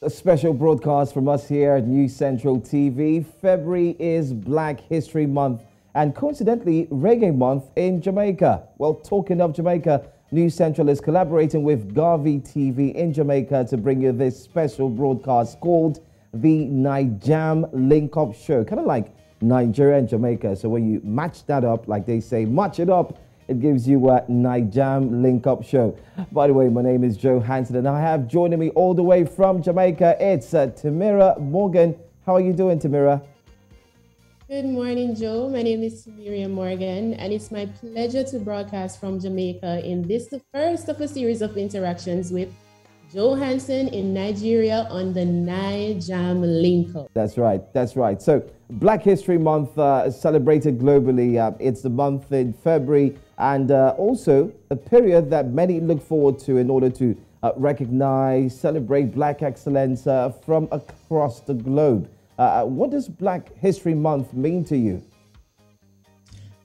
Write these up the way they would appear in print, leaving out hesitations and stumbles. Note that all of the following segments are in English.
a special broadcast from us here at News Central TV. February is Black History Month and coincidentally Reggae Month in Jamaica. Well, talking of Jamaica, News Central is collaborating with Garvey TV in Jamaica to bring you this special broadcast called the Nijam Link-Up Show. Kind of like Nigeria and Jamaica. So when you match that up, like they say, match it up, it gives you a Nijam Link-Up Show. By the way, my name is Joe Hanson, and I have joining me all the way from Jamaica, it's Trimeria Morgan. How are you doing, Trimeria? Good morning, Joe. My name is Trimeria Morgan, and it's my pleasure to broadcast from Jamaica in this, the first of a series of interactions with Joe Hanson in Nigeria on the Nijam Link-Up. That's right, that's right. So Black History Month is celebrated globally. It's the month in February and also a period that many look forward to in order to recognize, celebrate Black excellence from across the globe. What does Black History Month mean to you?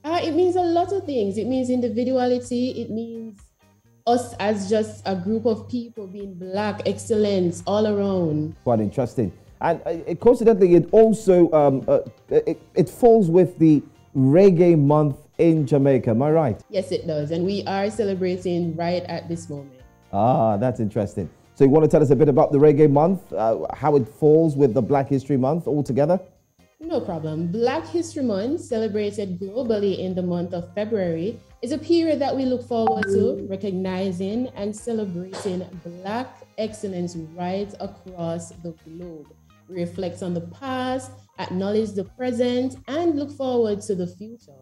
It means a lot of things. It means individuality. It means us as just a group of people being Black excellence all around. Quite interesting. And coincidentally, it also it falls with the Reggae Month in Jamaica. Am I right? Yes, it does. And we are celebrating right at this moment. Ah, that's interesting. So you want to tell us a bit about the Reggae Month, how it falls with the Black History Month altogether? No problem. Black History Month, celebrated globally in the month of February, is a period that we look forward to recognizing and celebrating Black excellence right across the globe. We reflect on the past, acknowledge the present, and look forward to the future.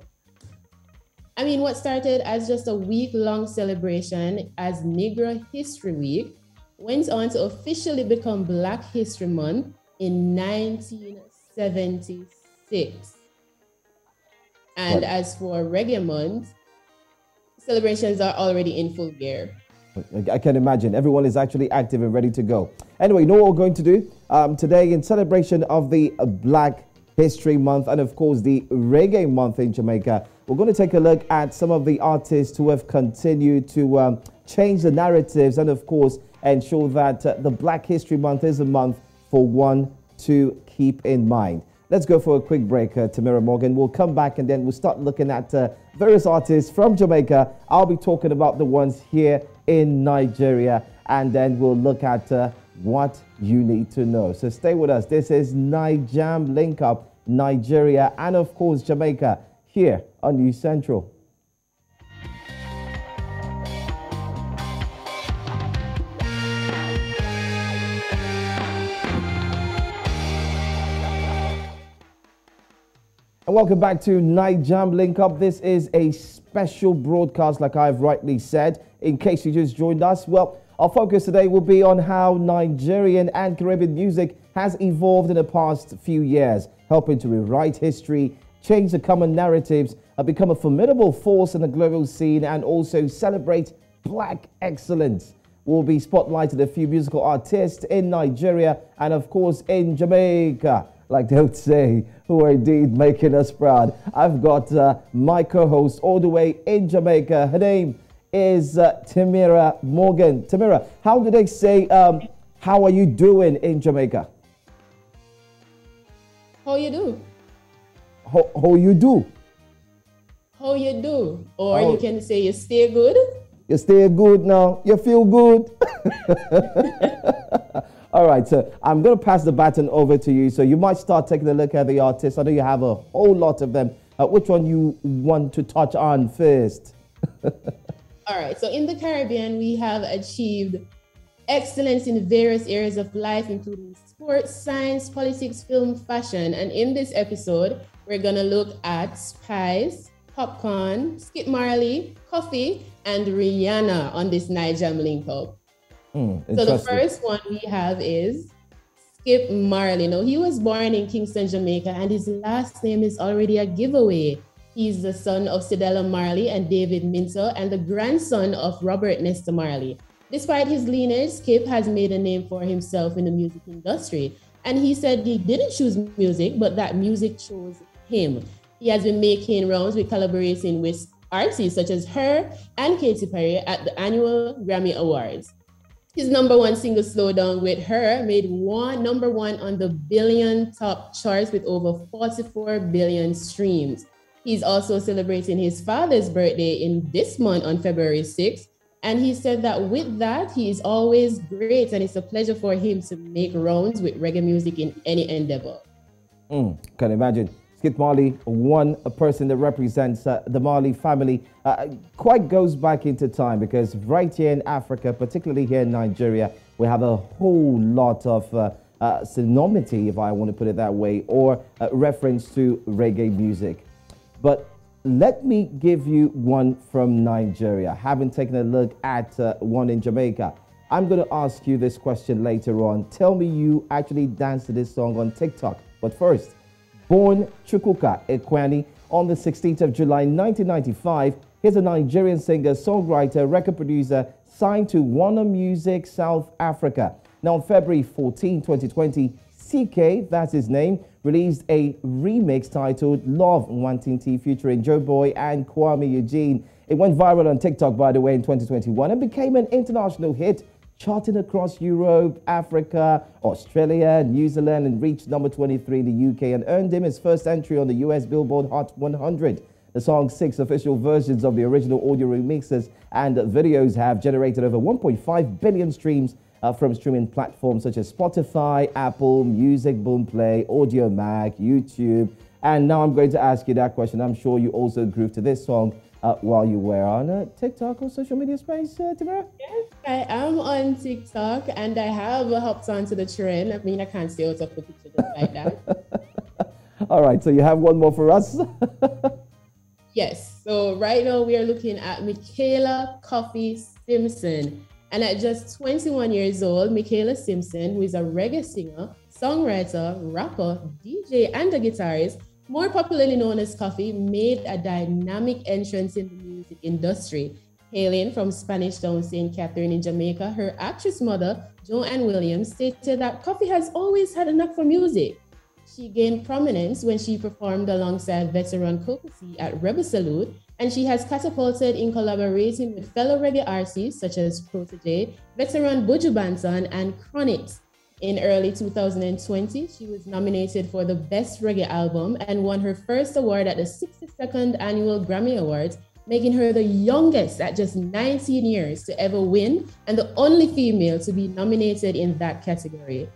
I mean, what started as just a week-long celebration as Negro History Week went on to officially become Black History Month in 1976. And as for Reggae Month, celebrations are already in full gear. I can imagine. Everyone is actually active and ready to go. Anyway, you know what we're going to do today in celebration of the Black History Month and, of course, the Reggae Month in Jamaica. We're going to take a look at some of the artists who have continued to change the narratives and, of course, ensure that the Black History Month is a month for one to keep in mind. Let's go for a quick break, Trimeria Morgan. We'll come back and then we'll start looking at various artists from Jamaica. I'll be talking about the ones here in Nigeria, and then we'll look at what you need to know. So stay with us. This is Nijam Link-Up, Nigeria, and of course Jamaica, here on News Central. And welcome back to Nijam Link-Up. This is a special broadcast, like I've rightly said. In case you just joined us, well, our focus today will be on how Nigerian and Caribbean music has evolved in the past few years, helping to rewrite history, change the common narratives, become a formidable force in the global scene, and also celebrate Black excellence. We'll be spotlighting a few musical artists in Nigeria and, of course, in Jamaica, like they would say, who are indeed making us proud. I've got my co-host all the way in Jamaica. Her name is Trimeria Morgan. Trimeria, how do they say, how are you doing in Jamaica? How you do? How you do? How you do? Or you can say you stay good. You stay good now. You feel good. All right, so I'm going to pass the baton over to you. So you might start taking a look at the artists. I know you have a whole lot of them. Which one you want to touch on first? All right, so in the Caribbean, we have achieved excellence in various areas of life, including sports, science, politics, film, fashion. And in this episode, we're going to look at Spice, Popcorn, Skip Marley, Coffee, and Rihanna on this Nijam Link-Up. So the first one we have is Skip Marley. Now, he was born in Kingston, Jamaica, and his last name is already a giveaway. He's the son of Cedella Marley and David Minto, and the grandson of Robert Nesta Marley. Despite his lineage, Skip has made a name for himself in the music industry. And he said he didn't choose music, but that music chose him. He has been making rounds with collaborating with artists such as her and Katy Perry at the annual Grammy Awards. His number one single, Slow Down with Her, made number one on the billion top charts with over 44 billion streams. He's also celebrating his father's birthday in this month on February 6th. And he said that with that, he is always great and it's a pleasure for him to make rounds with reggae music in any endeavor. Can imagine. Skip Marley, one person that represents the Marley family, quite goes back into time, because right here in Africa, particularly here in Nigeria, we have a whole lot of synonymity, if I want to put it that way, or reference to reggae music. But let me give you one from Nigeria. Having taken a look at one in Jamaica, I'm going to ask you this question later on. Tell me you actually danced to this song on TikTok. But first, born Chukwuka Ekwani on the 16th of July 1995, he's a Nigerian singer, songwriter, record producer, signed to Warner Music South Africa. Now, on February 14, 2020, CK, that's his name, released a remix titled Love Wantinti featuring Joe Boy and Kwame Eugene. It went viral on TikTok, by the way, in 2021 and became an international hit, charting across Europe, Africa, Australia, New Zealand, and reached number 23 in the UK and earned him his first entry on the US Billboard Hot 100. The song's 6 official versions of the original audio remixes and videos have generated over 1.5 billion streams from streaming platforms such as Spotify, Apple Music, Boomplay, Audio Mac, YouTube. And now I'm going to ask you that question. I'm sure you also grooved to this song while you were on TikTok or social media space, Trimeria? Yes, I am on TikTok and I have hopped onto the trend. I mean, I can't stay out of the picture just like that. All right, so you have one more for us? Yes, so right now we are looking at Michaela Coffee Simpson. And at just 21 years old, Michaela Simpson, who is a reggae singer, songwriter, rapper, DJ, and a guitarist, more popularly known as Coffee, made a dynamic entrance in the music industry. Hailing from Spanish Town, St. Catherine in Jamaica, her actress mother, Joanne Williams, stated that Coffee has always had a knack for music. She gained prominence when she performed alongside veteran Coco C at Rebel Salute, and she has catapulted in collaborating with fellow reggae artists such as Protege, veteran Buju Banton, and Chronix. In early 2020, she was nominated for the Best Reggae Album and won her first award at the 62nd Annual Grammy Awards, making her the youngest at just 19 years to ever win and the only female to be nominated in that category.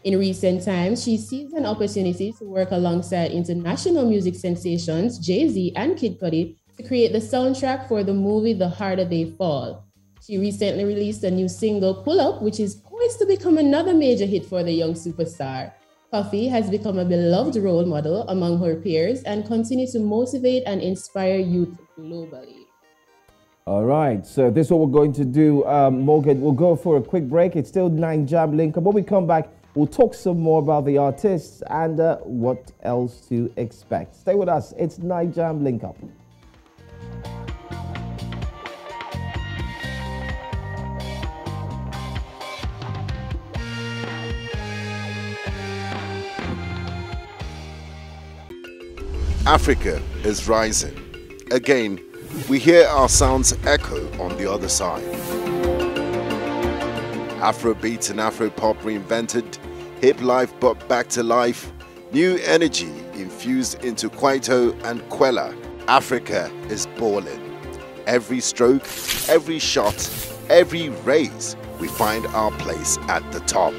In recent times, she seized an opportunity to work alongside international music sensations Jay-Z and Kid Cudi to create the soundtrack for the movie The Harder They Fall. She recently released a new single, Pull Up, which is poised to become another major hit for the young superstar. Coffee has become a beloved role model among her peers and continues to motivate and inspire youth globally. All right, so this is what we're going to do, Morgan. We'll go for a quick break. It's still Nijam Link Up. When we come back, we'll talk some more about the artists and what else to expect. Stay with us. It's Nijam Link Up. Africa is rising. Again, we hear our sounds echo on the other side. Afrobeat and Afropop reinvented, hip life brought back to life, new energy infused into Kwaito and Kwela. Africa is balling. Every stroke, every shot, every raise, we find our place at the top.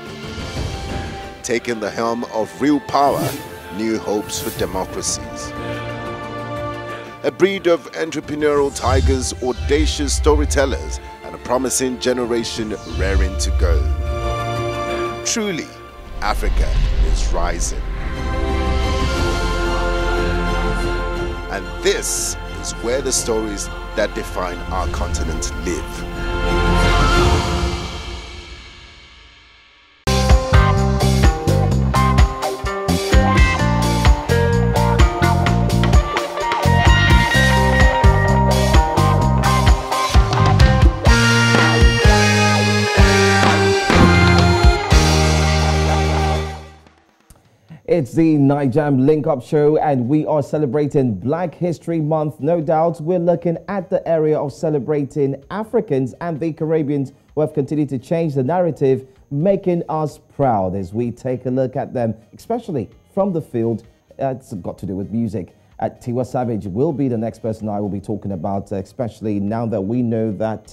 Taking the helm of real power, new hopes for democracies. A breed of entrepreneurial tigers, audacious storytellers, and a promising generation raring to go. Truly, Africa is rising. And this is where the stories that define our continent live. It's the Nijam Link Up Show and we are celebrating Black History Month. No doubt we're looking at the area of celebrating Africans and the Caribbeans who have continued to change the narrative, making us proud as we take a look at them, especially from the field. It's got to do with music. Tiwa Savage will be the next person I will be talking about, especially now that we know that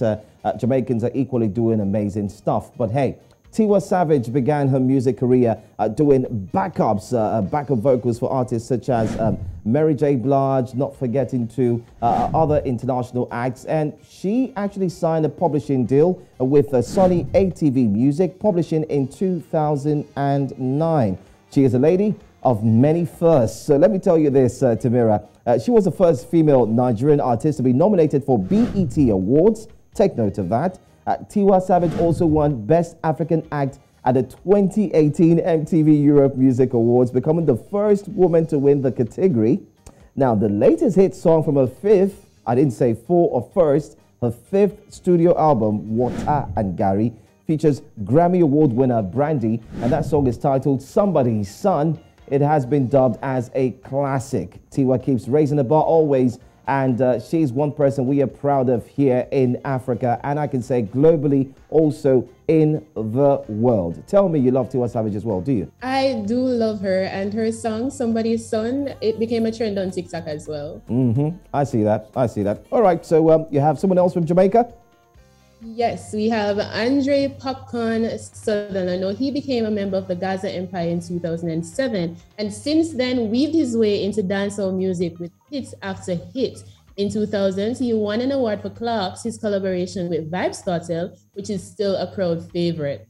Jamaicans are equally doing amazing stuff. But hey, Tiwa Savage began her music career doing backup vocals for artists such as Mary J. Blige, not forgetting to other international acts. And she actually signed a publishing deal with Sony ATV Music, publishing in 2009. She is a lady of many firsts. So let me tell you this, Trimeria. She was the first female Nigerian artist to be nominated for BET Awards. Take note of that. Tiwa Savage also won Best African Act at the 2018 MTV Europe Music Awards, becoming the first woman to win the category. Now, the latest hit song from her fifth, I didn't say four or first, her fifth studio album, Water and Gary, features Grammy Award winner Brandy, and that song is titled Somebody's Son. It has been dubbed as a classic. Tiwa keeps raising the bar always, and she's one person we are proud of here in Africa, and I can say globally, also in the world. Tell me you love Tiwa Savage as well, do you? I do love her, and her song, Somebody's Son, it became a trend on TikTok as well. I see that. All right, so you have someone else from Jamaica? Yes, we have Andre Popcorn Sutherland. Now, he became a member of the Gaza Empire in 2007, and since then weaved his way into dancehall music with hit after hit. In 2000, he won an award for Clark's, his collaboration with Vybz Kartel, which is still a crowd favorite.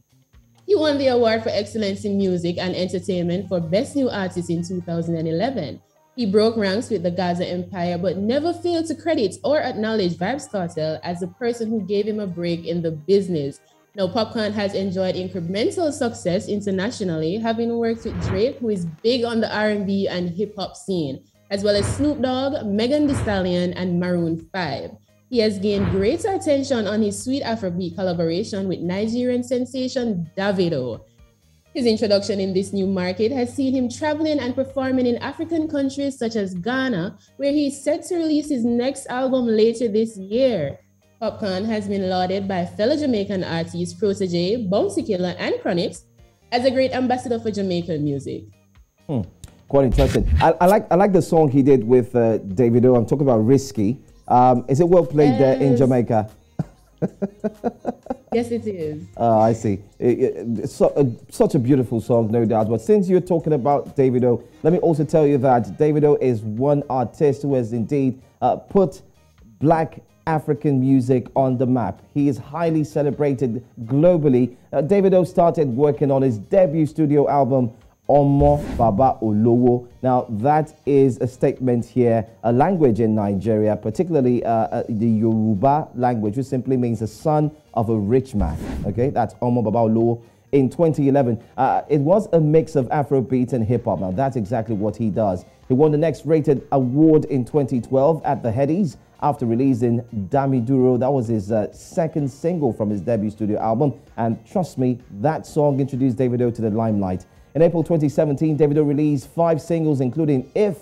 He won the award for excellence in music and entertainment for Best New Artist in 2011. He broke ranks with the Gaza Empire, but never failed to credit or acknowledge Vybz Kartel as the person who gave him a break in the business. Now, Popcorn has enjoyed incremental success internationally, having worked with Drake, who is big on the R&B and hip-hop scene, as well as Snoop Dogg, Megan Thee Stallion, and Maroon 5. He has gained greater attention on his Sweet Afrobeat collaboration with Nigerian sensation Davido. His introduction in this new market has seen him traveling and performing in African countries such as Ghana, where he is set to release his next album later this year. Popcorn has been lauded by fellow Jamaican artists Protege, Bouncy Killer, and Chronix as a great ambassador for Jamaican music. Quite interesting. I like the song he did with Davido. I'm talking about Risky. Is it well played there in Jamaica? Yes, it is. I see. It's such a beautiful song, no doubt. But since you're talking about Davido, let me also tell you that Davido is one artist who has indeed put Black African music on the map. He is highly celebrated globally. Davido started working on his debut studio album, Omo Baba Olowo. Now, that is a statement here, a language in Nigeria, particularly the Yoruba language, which simply means the son of a rich man. Okay, that's Omo Baba Olowo. In 2011, it was a mix of Afrobeat and hip hop. Now, that's exactly what he does. He won the next rated award in 2012 at the Headies after releasing Dami Duro. That was his second single from his debut studio album. And trust me, that song introduced Davido to the limelight. In April 2017, Davido released 5 singles, including If,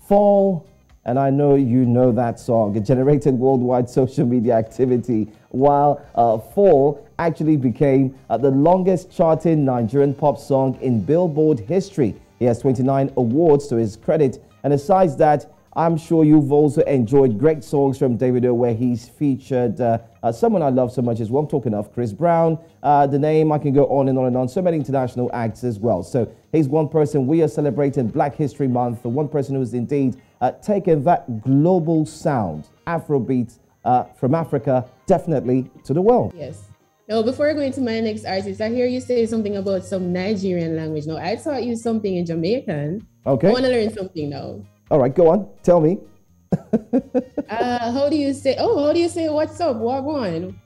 Fall, and I know you know that song. It generated worldwide social media activity, while Fall actually became the longest charting Nigerian pop song in Billboard history. He has 29 awards to his credit, and besides that, I'm sure you've also enjoyed great songs from Davido where he's featured someone I love so much as well. I'm talking of Chris Brown, The Name, I can go on and on and on. So many international acts as well. So he's one person we are celebrating Black History Month, the one person who's indeed taken that global sound, Afrobeat, from Africa, definitely to the world. Yes. Now, before going to my next artist, I hear you say something about some Nigerian language. Now, I taught you something in Jamaican. Okay. I want to learn something now. All right, go on. Tell me. How do you say what's up? What on?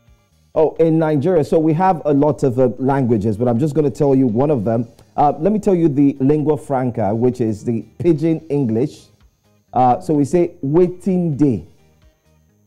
Oh, in Nigeria. So we have a lot of languages, but I'm just going to tell you one of them. Let me tell you the lingua franca, which is the Pidgin English. So we say waiting day.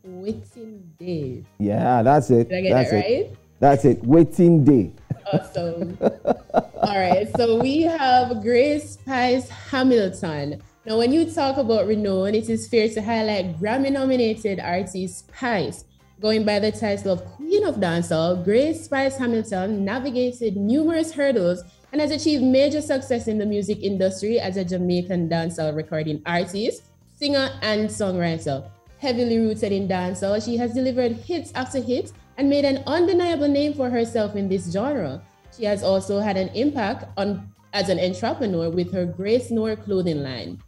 Waiting day. Yeah, that's it. Did I get that right? That's it. Waiting day. Awesome. All right. So we have Grace Pice Hamilton. Now, when you talk about renown, it is fair to highlight Grammy-nominated artist Pice. Going by the title of Queen of Dancehall, Grace Spice Hamilton navigated numerous hurdles and has achieved major success in the music industry as a Jamaican dancehall recording artist, singer, and songwriter. Heavily rooted in dancehall, she has delivered hits after hits and made an undeniable name for herself in this genre. She has also had an impact as an entrepreneur with her Grace Noor clothing line.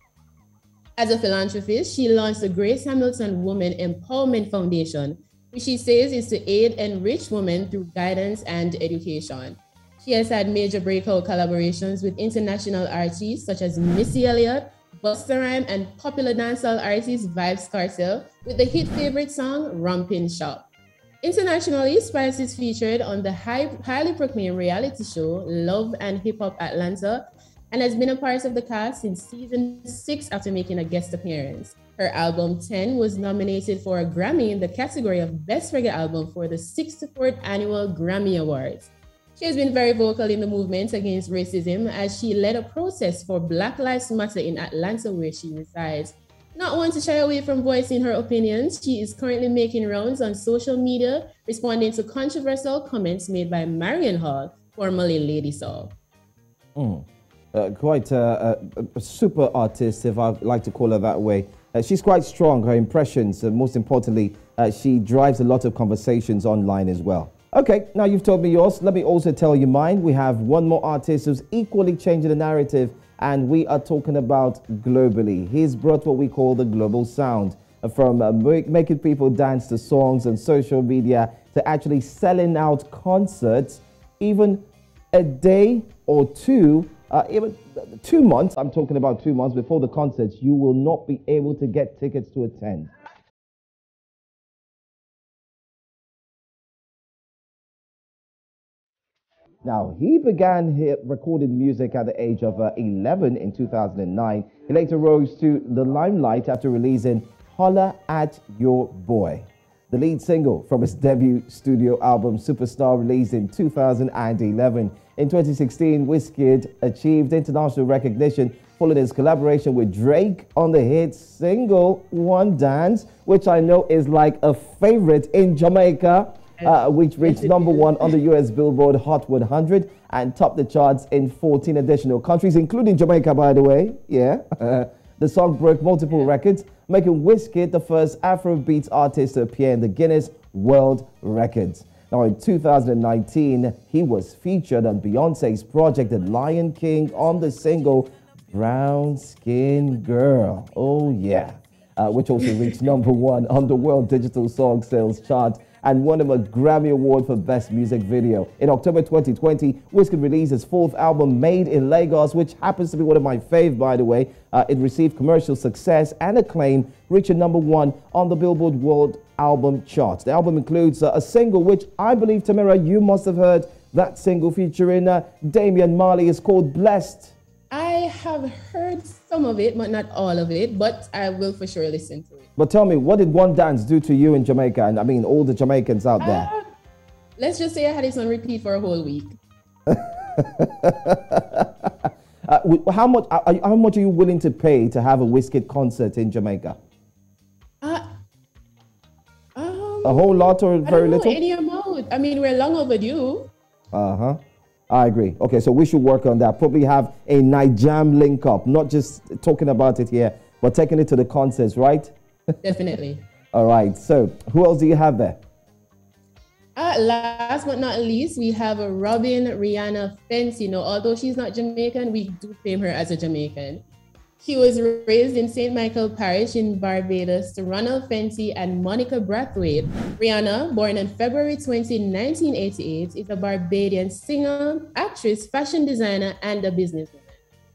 As a philanthropist, she launched the Grace Hamilton Women Empowerment Foundation, which she says is to aid enriched women through guidance and education. She has had major breakout collaborations with international artists such as Missy Elliott, Busta Rhymes, and popular dancehall artist Vybz Kartel with the hit favorite song Rompin' Shop. Internationally, Spice is featured on the highly proclaimed reality show Love and Hip Hop Atlanta and has been a part of the cast since season 6 after making a guest appearance. Her album 10 was nominated for a Grammy in the category of Best Reggae Album for the 64th Annual Grammy Awards. She has been very vocal in the movement against racism as she led a protest for Black Lives Matter in Atlanta, where she resides. Not one to shy away from voicing her opinions, she is currently making rounds on social media, responding to controversial comments made by Marion Hall, formerly Lady Saul. Quite a super artist, if I like to call her that way. She's quite strong, her impressions, most importantly, she drives a lot of conversations online as well. Okay, now you've told me yours. Let me also tell you mine. We have one more artist who's equally changing the narrative, and we are talking about globally. He's brought what we call the global sound, from making people dance to songs and social media to actually selling out concerts, even a day or two, even 2 months. I'm talking about 2 months before the concerts. You will not be able to get tickets to attend. Now, he began recording music at the age of 11 in 2009. He later rose to the limelight after releasing Holla at Your Boy, the lead single from his debut studio album Superstar, released in 2011. In 2016, Wizkid achieved international recognition following his collaboration with Drake on the hit single One Dance, which I know is like a favorite in Jamaica. Which reached #1 on the US Billboard Hot 100 and topped the charts in 14 additional countries, including Jamaica, by the way. Yeah. The song broke multiple records, making Wizkid the first Afrobeats artist to appear in the Guinness World Records. Now, in 2019, he was featured on Beyonce's project The Lion King on the single Brown Skin Girl. Oh, yeah. Which also reached #1 on the World Digital Song Sales chart and won him a Grammy Award for Best Music Video. In October 2020, Wizkid released his 4th album, Made in Lagos, which happens to be one of my fave, by the way. It received commercial success and acclaim, reaching #1 on the Billboard World Album charts. The album includes a single which I believe, Trimeria, you must have heard. That single featuring Damian Marley is called Blessed. I have heard some of it, but not all of it, but I will for sure listen to it. But tell me, what did One Dance do to you in Jamaica? And I mean, all the Jamaicans out there. Let's just say I had it on repeat for a whole week. How much are you willing to pay to have a Wizkid concert in Jamaica? A whole lot or very little? Any amount. I mean, we're long overdue. Uh-huh. I agree. Okay, so we should work on that. Probably have a Nijam link up, not just talking about it here, but taking it to the concerts, right? Definitely. All right. So who else do you have there? Last but not least, we have a Robin Rihanna Fenty. You know, although she's not Jamaican, we do claim her as a Jamaican. She was raised in St. Michael Parish in Barbados to Ronald Fenty and Monica Brathwaite. Rihanna, born on February 20, 1988, is a Barbadian singer, actress, fashion designer, and a businesswoman.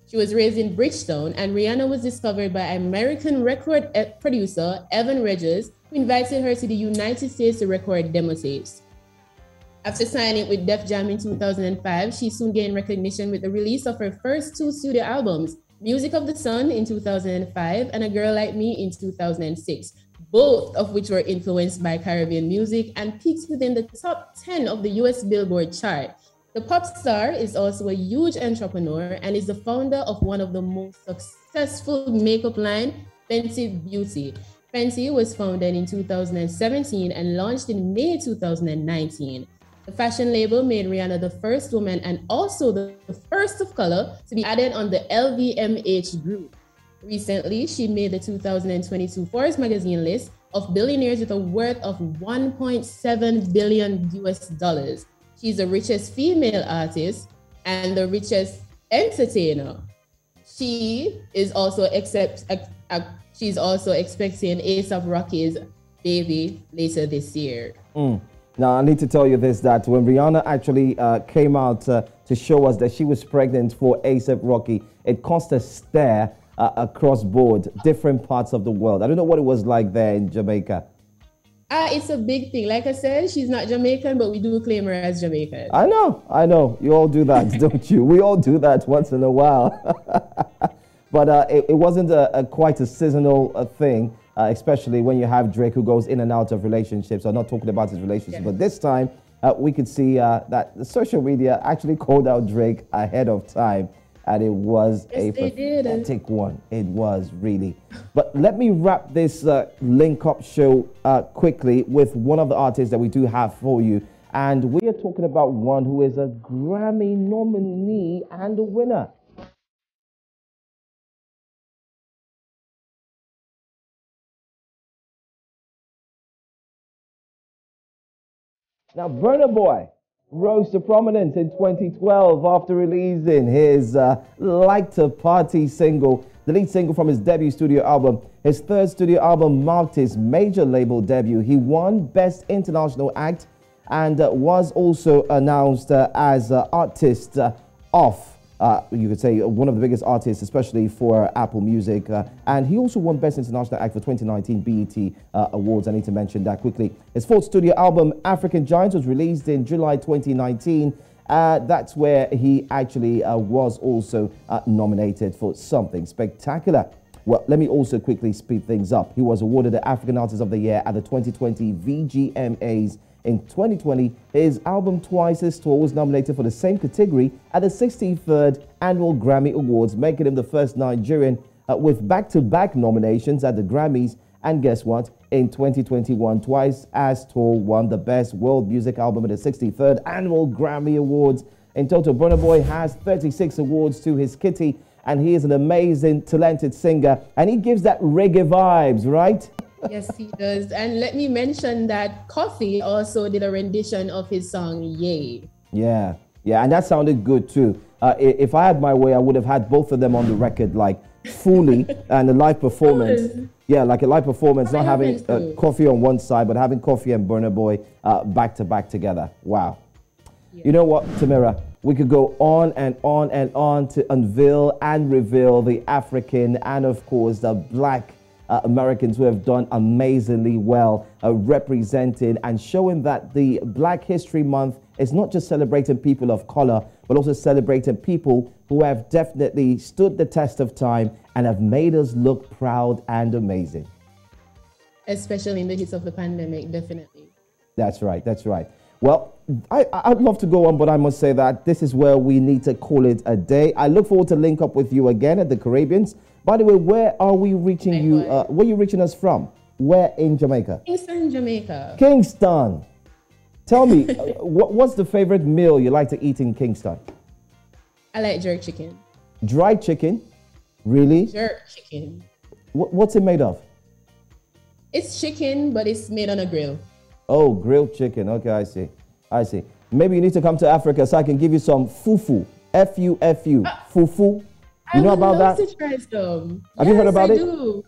She was raised in Bridgetown, and Rihanna was discovered by American record producer Evan Regis, who invited her to the United States to record demo tapes. After signing with Def Jam in 2005, she soon gained recognition with the release of her first 2 studio albums, Music of the Sun in 2005 and A Girl Like Me in 2006, both of which were influenced by Caribbean music and peaked within the top 10 of the US Billboard chart. The pop star is also a huge entrepreneur and is the founder of one of the most successful makeup line, Fenty Beauty. Fenty was founded in 2017 and launched in May 2019. The fashion label made Rihanna the first woman and also the first of color to be added on the LVMH group. Recently, she made the 2022 Forbes magazine list of billionaires with a worth of $1.7 billion US. She's the richest female artist and the richest entertainer. She is also she's also expecting A$AP Rocky's baby later this year. Now, I need to tell you this, that when Rihanna actually came out to show us that she was pregnant for A$AP Rocky, it caused a stare across board, different parts of the world. I don't know what it was like there in Jamaica. It's a big thing. Like I said, she's not Jamaican, but we do claim her as Jamaican. I know. You all do that, don't you? We all do that once in a while. But it wasn't quite a seasonal thing, especially when you have Drake who goes in and out of relationships. I'm not talking about his relationship, but this time we could see that the social media actually called out Drake ahead of time. And it was a pathetic one. It was really. But let me wrap this link-up show quickly with one of the artists that we do have for you. And we are talking about one who is a Grammy nominee and a winner. Now, Burna Boy rose to prominence in 2012 after releasing his Lighter Party single, the lead single from his debut studio album. His third studio album marked his major label debut. He won Best International Act and was also announced as Artist of, you could say, one of the biggest artists, especially for Apple Music. And he also won Best International Act for 2019 BET Awards. I need to mention that quickly. His fourth studio album, African Giants, was released in July 2019. That's where he actually was also nominated for something spectacular. Well, let me also quickly speed things up. He was awarded the African Artist of the Year at the 2020 VGMAs. In 2020, his album Twice His Tall was nominated for the same category at the 63rd Annual Grammy Awards, making him the first Nigerian with back-to-back nominations at the Grammys. And guess what? In 2021, Twice As Tall won the Best World Music Album at the 63rd Annual Grammy Awards. In total, Burna Boy has 36 awards to his kitty, and he is an amazing, talented singer, and he gives that reggae vibes, right? Yes, he does. And let me mention that Coffee also did a rendition of his song, Yay. Yeah, and that sounded good too. If I had my way, I would have had both of them on the record, like fully, and a live performance. Yeah, like a live performance, not having Coffee on one side, but having Coffee and Burna Boy back to back together. Wow. Yeah. You know what, Trimeria? We could go on and on and on to unveil and reveal the African and, of course, the Black Americans who have done amazingly well representing and showing that the Black History Month is not just celebrating people of color, but also celebrating people who have definitely stood the test of time and have made us look proud and amazing. Especially in the heat of the pandemic, definitely. That's right. Well, I'd love to go on, but I must say that this is where we need to call it a day. I look forward to link up with you again at the Caribbeans. By the way, where are we reaching you? Where are you reaching us from? Where in Jamaica? Kingston, Jamaica. Kingston. Tell me, what's the favorite meal you like to eat in Kingston? I like jerk chicken. Dried chicken? Really? Jerk chicken. What's it made of? It's chicken, but it's made on a grill. Oh, grilled chicken. Okay, I see. Maybe you need to come to Africa so I can give you some fufu. F-U-F-U. Fufu. You know about that? I would love to try some. Have you heard about it? I do.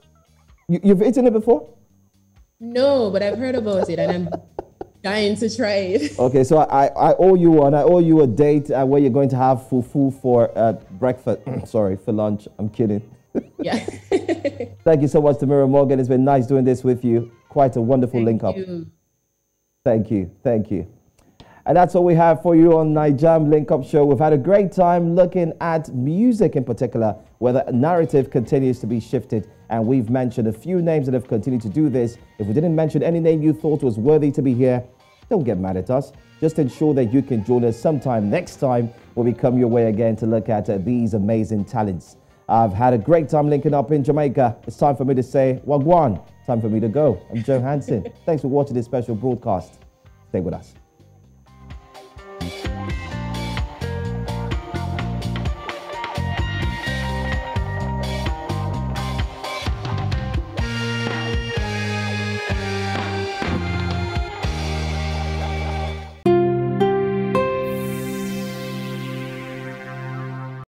You've eaten it before? No, but I've heard about it and I'm dying to try it. Okay, so I owe you one. I owe you a date where you're going to have fufu for breakfast. Sorry, for lunch. I'm kidding. Yeah. Thank you so much, Trimeria Morgan. It's been nice doing this with you. Quite a wonderful link up. Thank you. And that's all we have for you on Nijam Link Up Show. We've had a great time looking at music in particular, where the narrative continues to be shifted. And we've mentioned a few names that have continued to do this. If we didn't mention any name you thought was worthy to be here, don't get mad at us. Just ensure that you can join us sometime next time when we come your way again to look at these amazing talents. I've had a great time linking up in Jamaica. It's time for me to say, Wagwan. Time for me to go. I'm Joe Hanson. Thanks for watching this special broadcast. Stay with us.